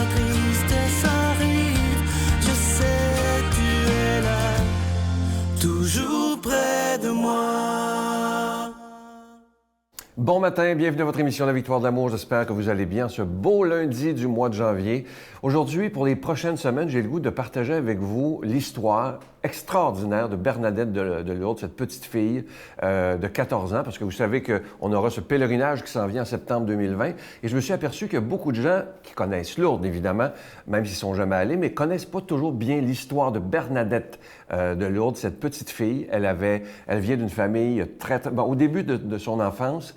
la tristesse arrive, je sais tu es là, toujours près de moi. Bon matin, bienvenue à votre émission La Victoire de l'amour. J'espère que vous allez bien ce beau lundi du mois de janvier. Aujourd'hui, pour les prochaines semaines, j'ai le goût de partager avec vous l'histoire extraordinaire de Bernadette de Lourdes, cette petite fille de 14 ans, parce que vous savez qu'on aura ce pèlerinage qui s'en vient en septembre 2020. Et je me suis aperçu qu'il y a beaucoup de gens qui connaissent Lourdes, évidemment, même s'ils ne sont jamais allés, mais ne connaissent pas toujours bien l'histoire de Bernadette de Lourdes, cette petite fille. Elle vient d'une famille très... Bon, au début de son enfance,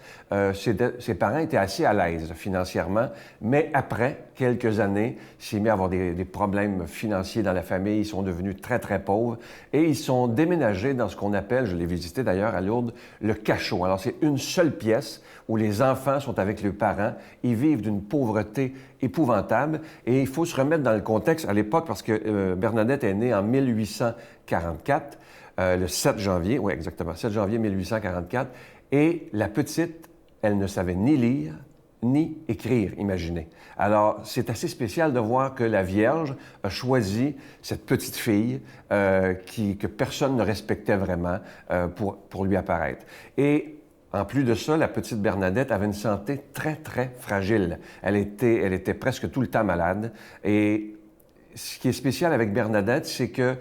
ses parents étaient assez à l'aise financièrement, mais après quelques années, il s'est mis à avoir des problèmes financiers dans la famille. Ils sont devenus très, très pauvres et ils sont déménagés dans ce qu'on appelle, je l'ai visité d'ailleurs à Lourdes, le cachot. Alors, c'est une seule pièce où les enfants sont avec leurs parents. Ils vivent d'une pauvreté épouvantable et il faut se remettre dans le contexte à l'époque parce que Bernadette est née en 1844, le 7 janvier, oui, exactement, 7 janvier 1844, et la petite, elle ne savait ni lire, ni écrire, imaginez. Alors, c'est assez spécial de voir que la Vierge a choisi cette petite fille que personne ne respectait vraiment pour lui apparaître. Et en plus de ça, la petite Bernadette avait une santé très, très fragile. Elle était presque tout le temps malade. Et ce qui est spécial avec Bernadette, c'est que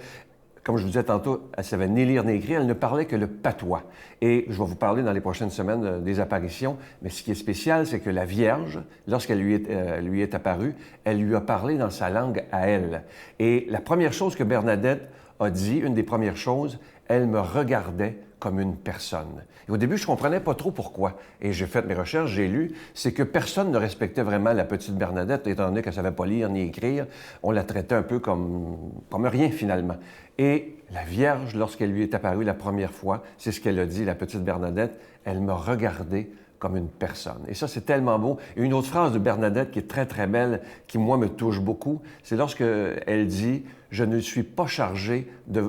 comme je vous disais tantôt, elle ne savait ni lire ni écrire, elle ne parlait que le patois. Et je vais vous parler dans les prochaines semaines des apparitions, mais ce qui est spécial, c'est que la Vierge, lorsqu'elle lui est apparue, elle lui a parlé dans sa langue à elle. Et la première chose que Bernadette a dit, une des premières choses, elle me regardait comme une personne. Et au début, je ne comprenais pas trop pourquoi. Et j'ai fait mes recherches, j'ai lu, c'est que personne ne respectait vraiment la petite Bernadette, étant donné qu'elle ne savait pas lire ni écrire. On la traitait un peu comme rien, finalement. Et la Vierge, lorsqu'elle lui est apparue la première fois, c'est ce qu'elle a dit, la petite Bernadette, elle m'a regardé comme une personne. Et ça, c'est tellement beau. Et une autre phrase de Bernadette qui est très, très belle, qui, moi, me touche beaucoup, c'est lorsqu'elle dit « Je ne suis pas chargé de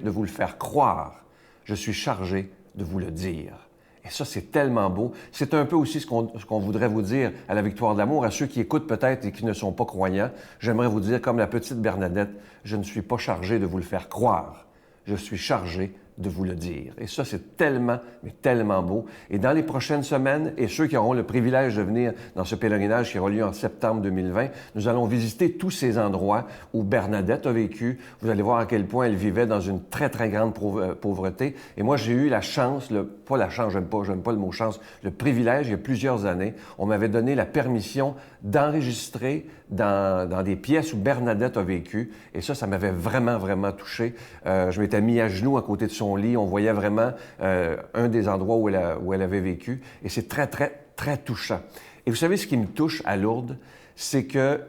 vous le faire croire. Je suis chargé de vous le dire. » Et ça, c'est tellement beau. C'est un peu aussi ce qu'on voudrait vous dire à la Victoire de l'amour, à ceux qui écoutent peut-être et qui ne sont pas croyants. J'aimerais vous dire, comme la petite Bernadette, je ne suis pas chargé de vous le faire croire. Je suis chargé de vous le dire. Et ça, c'est tellement, mais tellement beau. Et dans les prochaines semaines, et ceux qui auront le privilège de venir dans ce pèlerinage qui aura lieu en septembre 2020, nous allons visiter tous ces endroits où Bernadette a vécu. Vous allez voir à quel point elle vivait dans une très, très grande pauvreté. Et moi, j'ai eu la chance, pas la chance, j'aime pas le mot chance, le privilège, il y a plusieurs années, on m'avait donné la permission d'enregistrer dans des pièces où Bernadette a vécu. Et ça m'avait vraiment, vraiment touché. Je m'étais mis à genoux à côté de son lit. On voyait vraiment un des endroits où elle avait vécu. Et c'est très, très, très touchant. Et vous savez, ce qui me touche à Lourdes, c'est que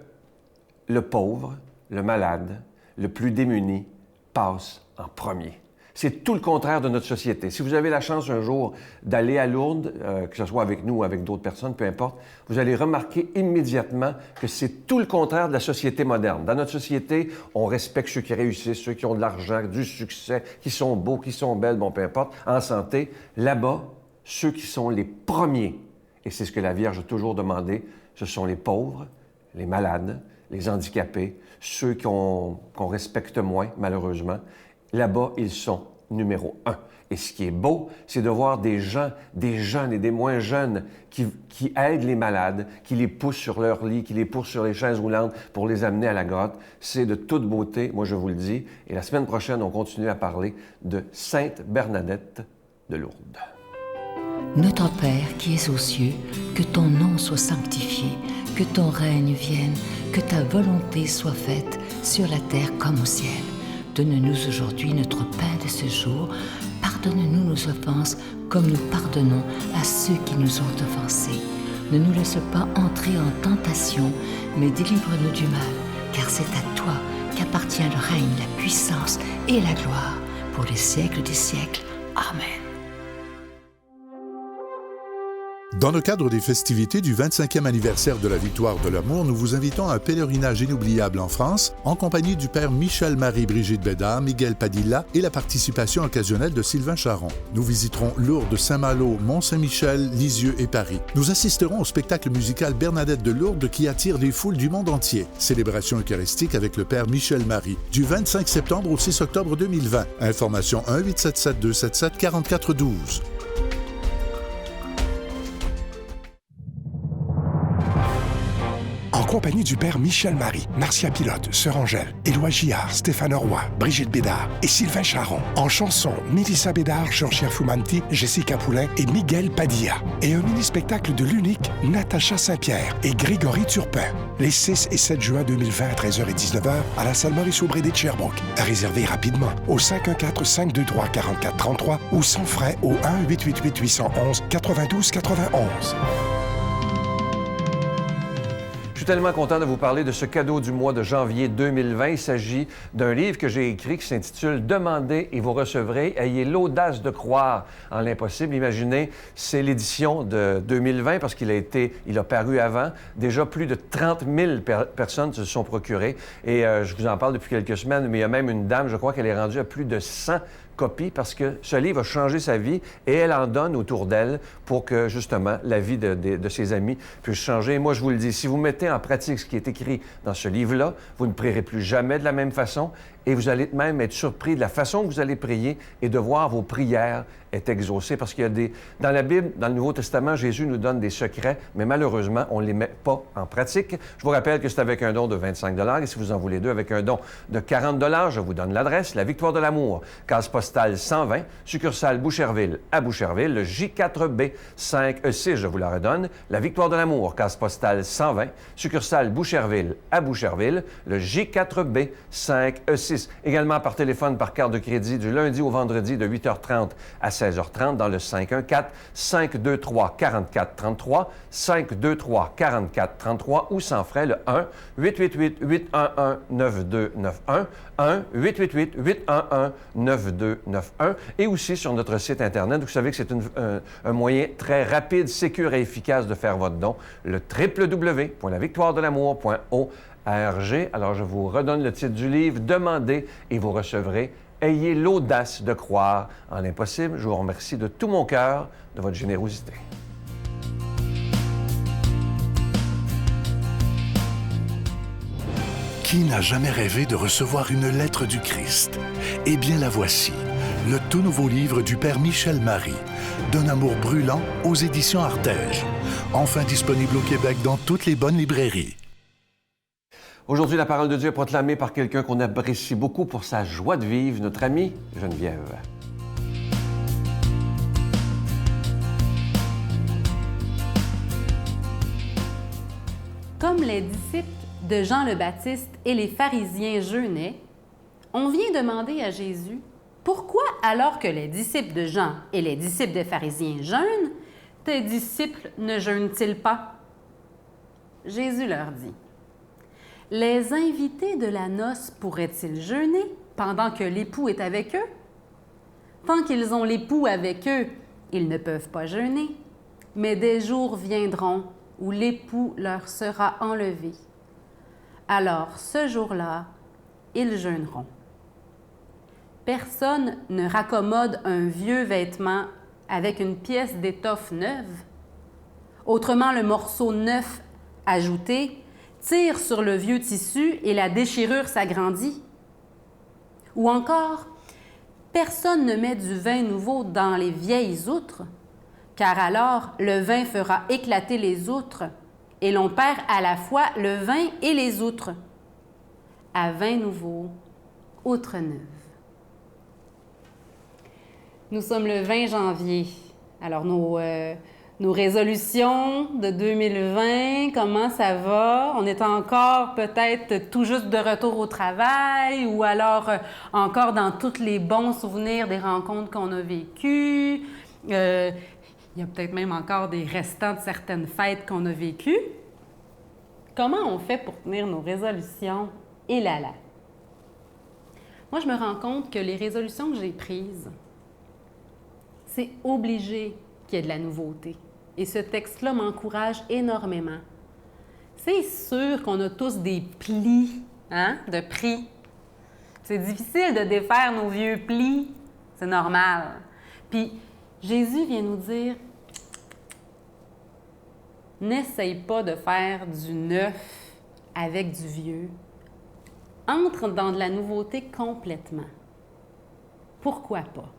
le pauvre, le malade, le plus démuni passe en premier. C'est tout le contraire de notre société. Si vous avez la chance un jour d'aller à Lourdes, que ce soit avec nous ou avec d'autres personnes, peu importe, vous allez remarquer immédiatement que c'est tout le contraire de la société moderne. Dans notre société, on respecte ceux qui réussissent, ceux qui ont de l'argent, du succès, qui sont beaux, qui sont belles, bon, peu importe, en santé. Là-bas, ceux qui sont les premiers, et c'est ce que la Vierge a toujours demandé, ce sont les pauvres, les malades, les handicapés, ceux qu'on respecte moins, malheureusement. Là-bas, ils sont numéro 1. Et ce qui est beau, c'est de voir des gens, des jeunes et des moins jeunes qui aident les malades, qui les poussent sur leur lit, qui les poussent sur les chaises roulantes pour les amener à la grotte. C'est de toute beauté, moi je vous le dis. Et la semaine prochaine, on continue à parler de Sainte Bernadette de Lourdes. Notre Père qui es aux cieux, que ton nom soit sanctifié, que ton règne vienne, que ta volonté soit faite sur la terre comme au ciel. Donne-nous aujourd'hui notre pain de ce jour. Pardonne-nous nos offenses, comme nous pardonnons à ceux qui nous ont offensés. Ne nous laisse pas entrer en tentation, mais délivre-nous du mal, car c'est à toi qu'appartient le règne, la puissance et la gloire, pour les siècles des siècles. Amen. Dans le cadre des festivités du 25e anniversaire de la Victoire de l'amour, nous vous invitons à un pèlerinage inoubliable en France, en compagnie du père Michel-Marie Brigitte Bédard, Miguel Padilla et la participation occasionnelle de Sylvain Charon. Nous visiterons Lourdes, Saint-Malo, Mont-Saint-Michel, Lisieux et Paris. Nous assisterons au spectacle musical Bernadette de Lourdes qui attire des foules du monde entier. Célébration eucharistique avec le père Michel-Marie, du 25 septembre au 6 octobre 2020. Information 1-877-277-4412. En compagnie du père Michel-Marie, Marcia Pilote, Sœur Angèle, Éloi Gillard, Stéphane Roy, Brigitte Bédard et Sylvain Charon. En chanson, Mélissa Bédard, Jean-Pierre Fumanti, Jessica Poulain et Miguel Padilla. Et un mini-spectacle de l'unique Natacha Saint-Pierre et Grégory Turpin. Les 6 et 7 juin 2020 à 13h et 19h à la salle Maurice-Aubry de Sherbrooke. À réserver rapidement au 514-523-4433 ou sans frais au 1-888-811-9291. Je suis tellement content de vous parler de ce cadeau du mois de janvier 2020. Il s'agit d'un livre que j'ai écrit qui s'intitule « Demandez et vous recevrez. Ayez l'audace de croire en l'impossible ». Imaginez, c'est l'édition de 2020 parce qu'il a paru avant. Déjà, plus de 30 000 personnes se sont procurées. Et je vous en parle depuis quelques semaines, mais il y a même une dame, je crois qu'elle est rendue à plus de 100 copies parce que ce livre a changé sa vie et elle en donne autour d'elle pour que, justement, la vie de ses amis puisse changer. Et moi, je vous le dis, si vous mettez en pratique ce qui est écrit dans ce livre-là, vous ne prierez plus jamais de la même façon et vous allez même être surpris de la façon que vous allez prier et de voir vos prières être exaucées. Parce qu'il y a dans la Bible, dans le Nouveau Testament, Jésus nous donne des secrets, mais malheureusement, on ne les met pas en pratique. Je vous rappelle que c'est avec un don de 25 $ et si vous en voulez deux, avec un don de 40 $, je vous donne l'adresse, la Victoire de l'amour, case postale 120, succursale Boucherville à Boucherville, le J4B 5E6, je vous la redonne, la Victoire de l'amour, case postale 120, succursale Boucherville à Boucherville, le J4B 5E6. Également par téléphone, par carte de crédit, du lundi au vendredi de 8h30 à 16h30 dans le 514-523-4433, 523-4433 ou sans frais le 1-888-811-9291, 1-888-811-9291 et aussi sur notre site Internet. Vous savez que c'est un moyen très rapide, sécure et efficace de faire votre don, le www.lavictoiredelamour.org. Alors, je vous redonne le titre du livre, « Demandez et vous recevrez. Ayez l'audace de croire en l'impossible ». Je vous remercie de tout mon cœur de votre générosité. Qui n'a jamais rêvé de recevoir une lettre du Christ? Eh bien, la voici, le tout nouveau livre du père Michel-Marie, D'un amour brûlant aux éditions Artege. Enfin disponible au Québec dans toutes les bonnes librairies. Aujourd'hui, la parole de Dieu est proclamée par quelqu'un qu'on apprécie beaucoup pour sa joie de vivre, notre amie Geneviève. Comme les disciples de Jean le Baptiste et les pharisiens jeûnaient, on vient demander à Jésus pourquoi, alors que les disciples de Jean et les disciples des pharisiens jeûnent, tes disciples ne jeûnent-ils pas? Jésus leur dit: les invités de la noce pourraient-ils jeûner pendant que l'époux est avec eux? Tant qu'ils ont l'époux avec eux, ils ne peuvent pas jeûner, mais des jours viendront où l'époux leur sera enlevé. Alors, ce jour-là, ils jeûneront. Personne ne raccommode un vieux vêtement avec une pièce d'étoffe neuve. Autrement, le morceau neuf ajouté tire sur le vieux tissu et la déchirure s'agrandit. Ou encore, personne ne met du vin nouveau dans les vieilles outres, car alors le vin fera éclater les outres, et l'on perd à la fois le vin et les outres. À vin nouveau, outre neuve. Nous sommes le 20 janvier. Alors, nos résolutions de 2020, comment ça va? On est encore peut-être tout juste de retour au travail ou alors encore dans tous les bons souvenirs des rencontres qu'on a vécues. Il y a peut-être même encore des restants de certaines fêtes qu'on a vécues. Comment on fait pour tenir nos résolutions? Et là. Moi, je me rends compte que les résolutions que j'ai prises, c'est obligé qu'il y ait de la nouveauté. Et ce texte-là m'encourage énormément. C'est sûr qu'on a tous des plis, hein, de pris. C'est difficile de défaire nos vieux plis, c'est normal. Puis Jésus vient nous dire, n'essaye pas de faire du neuf avec du vieux. Entre dans de la nouveauté complètement. Pourquoi pas?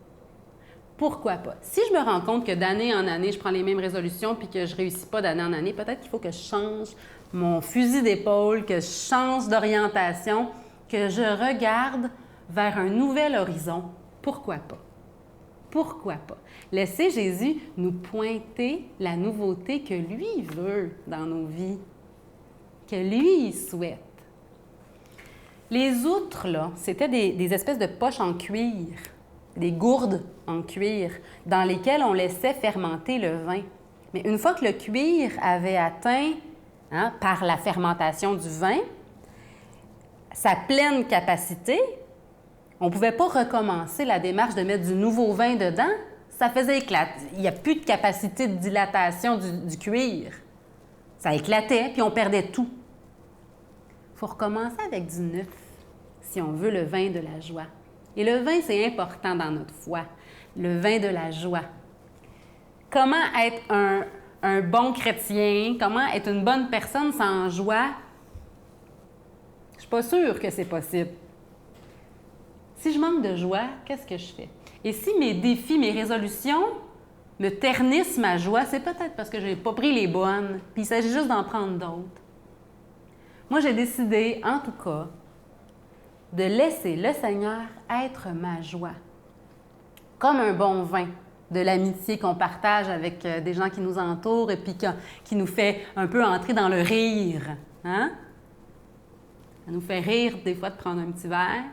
Pourquoi pas? Si je me rends compte que d'année en année, je prends les mêmes résolutions puis que je ne réussis pas d'année en année, peut-être qu'il faut que je change mon fusil d'épaule, que je change d'orientation, que je regarde vers un nouvel horizon. Pourquoi pas? Pourquoi pas? Laissez Jésus nous pointer la nouveauté que lui veut dans nos vies, que lui souhaite. Les outres, là, c'était des espèces de poches en cuir, des gourdes en cuir, dans lesquelles on laissait fermenter le vin. Mais une fois que le cuir avait atteint, hein, par la fermentation du vin, sa pleine capacité, on ne pouvait pas recommencer la démarche de mettre du nouveau vin dedans. Ça faisait éclater. Il n'y a plus de capacité de dilatation du cuir. Ça éclatait, puis on perdait tout. Il faut recommencer avec du neuf, si on veut le vin de la joie. Et le vin, c'est important dans notre foi. Le vin de la joie. Comment être un bon chrétien, comment être une bonne personne sans joie? Je ne suis pas sûre que c'est possible. Si je manque de joie, qu'est-ce que je fais? Et si mes défis, mes résolutions me ternissent ma joie, c'est peut-être parce que je n'ai pas pris les bonnes, puis il s'agit juste d'en prendre d'autres. Moi, j'ai décidé, en tout cas, de laisser le Seigneur être ma joie. Comme un bon vin, de l'amitié qu'on partage avec des gens qui nous entourent et puis qui nous fait un peu entrer dans le rire. Hein? Ça nous fait rire des fois de prendre un petit verre.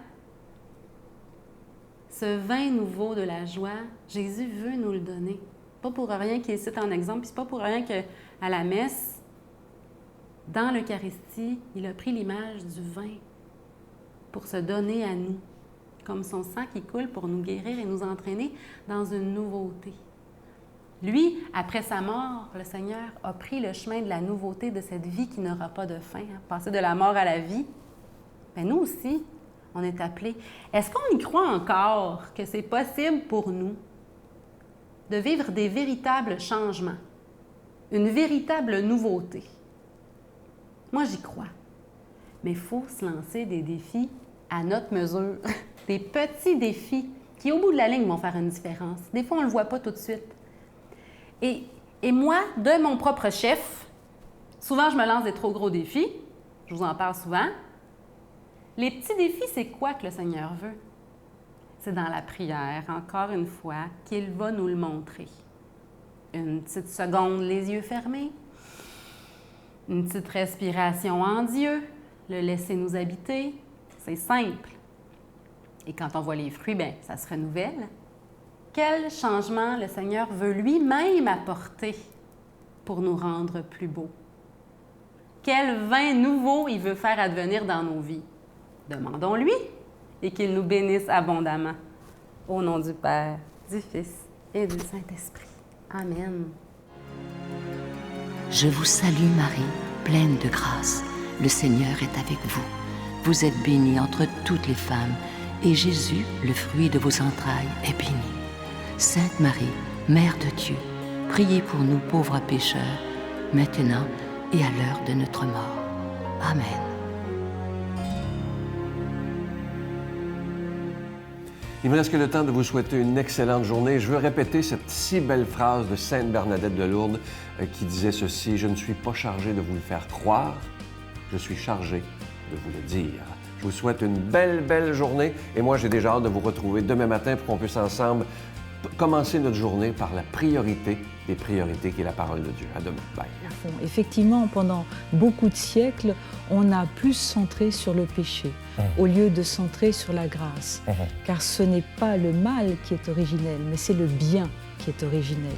Ce vin nouveau de la joie, Jésus veut nous le donner. Pas pour rien qu'il cite en exemple, puis c'est pas pour rien qu'à la messe, dans l'Eucharistie, il a pris l'image du vin pour se donner à nous, comme son sang qui coule pour nous guérir et nous entraîner dans une nouveauté. Lui, après sa mort, le Seigneur a pris le chemin de la nouveauté de cette vie qui n'aura pas de fin, hein, passer de la mort à la vie. Bien, nous aussi, on est appelés. Est-ce qu'on y croit encore que c'est possible pour nous de vivre des véritables changements, une véritable nouveauté? Moi, j'y crois. Mais il faut se lancer des défis à notre mesure, des petits défis qui, au bout de la ligne, vont faire une différence. Des fois, on ne le voit pas tout de suite. Et moi, de mon propre chef, souvent, je me lance des trop gros défis. Je vous en parle souvent. Les petits défis, c'est quoi que le Seigneur veut? C'est dans la prière, encore une fois, qu'il va nous le montrer. Une petite seconde, les yeux fermés. Une petite respiration en Dieu. Le laisser nous habiter. C'est simple. Et quand on voit les fruits, bien, ça se renouvelle. Quel changement le Seigneur veut lui-même apporter pour nous rendre plus beaux? Quel vin nouveau il veut faire advenir dans nos vies? Demandons-lui et qu'il nous bénisse abondamment. Au nom du Père, du Fils et du Saint-Esprit. Amen. Je vous salue Marie, pleine de grâce. Le Seigneur est avec vous. Vous êtes bénie entre toutes les femmes, et Jésus, le fruit de vos entrailles, est béni. Sainte Marie, Mère de Dieu, priez pour nous pauvres pécheurs, maintenant et à l'heure de notre mort. Amen. Il me reste que le temps de vous souhaiter une excellente journée. Je veux répéter cette si belle phrase de Sainte Bernadette de Lourdes qui disait ceci: « Je ne suis pas chargé de vous le faire croire, je suis chargé de vous le dire. » Je vous souhaite une belle journée et moi, j'ai déjà hâte de vous retrouver demain matin pour qu'on puisse ensemble commencer notre journée par la priorité des priorités qui est la parole de Dieu. À demain. Bye. Effectivement, pendant beaucoup de siècles, on a plus centré sur le péché au lieu de centrer sur la grâce. Car ce n'est pas le mal qui est originel, mais c'est le bien qui est originel.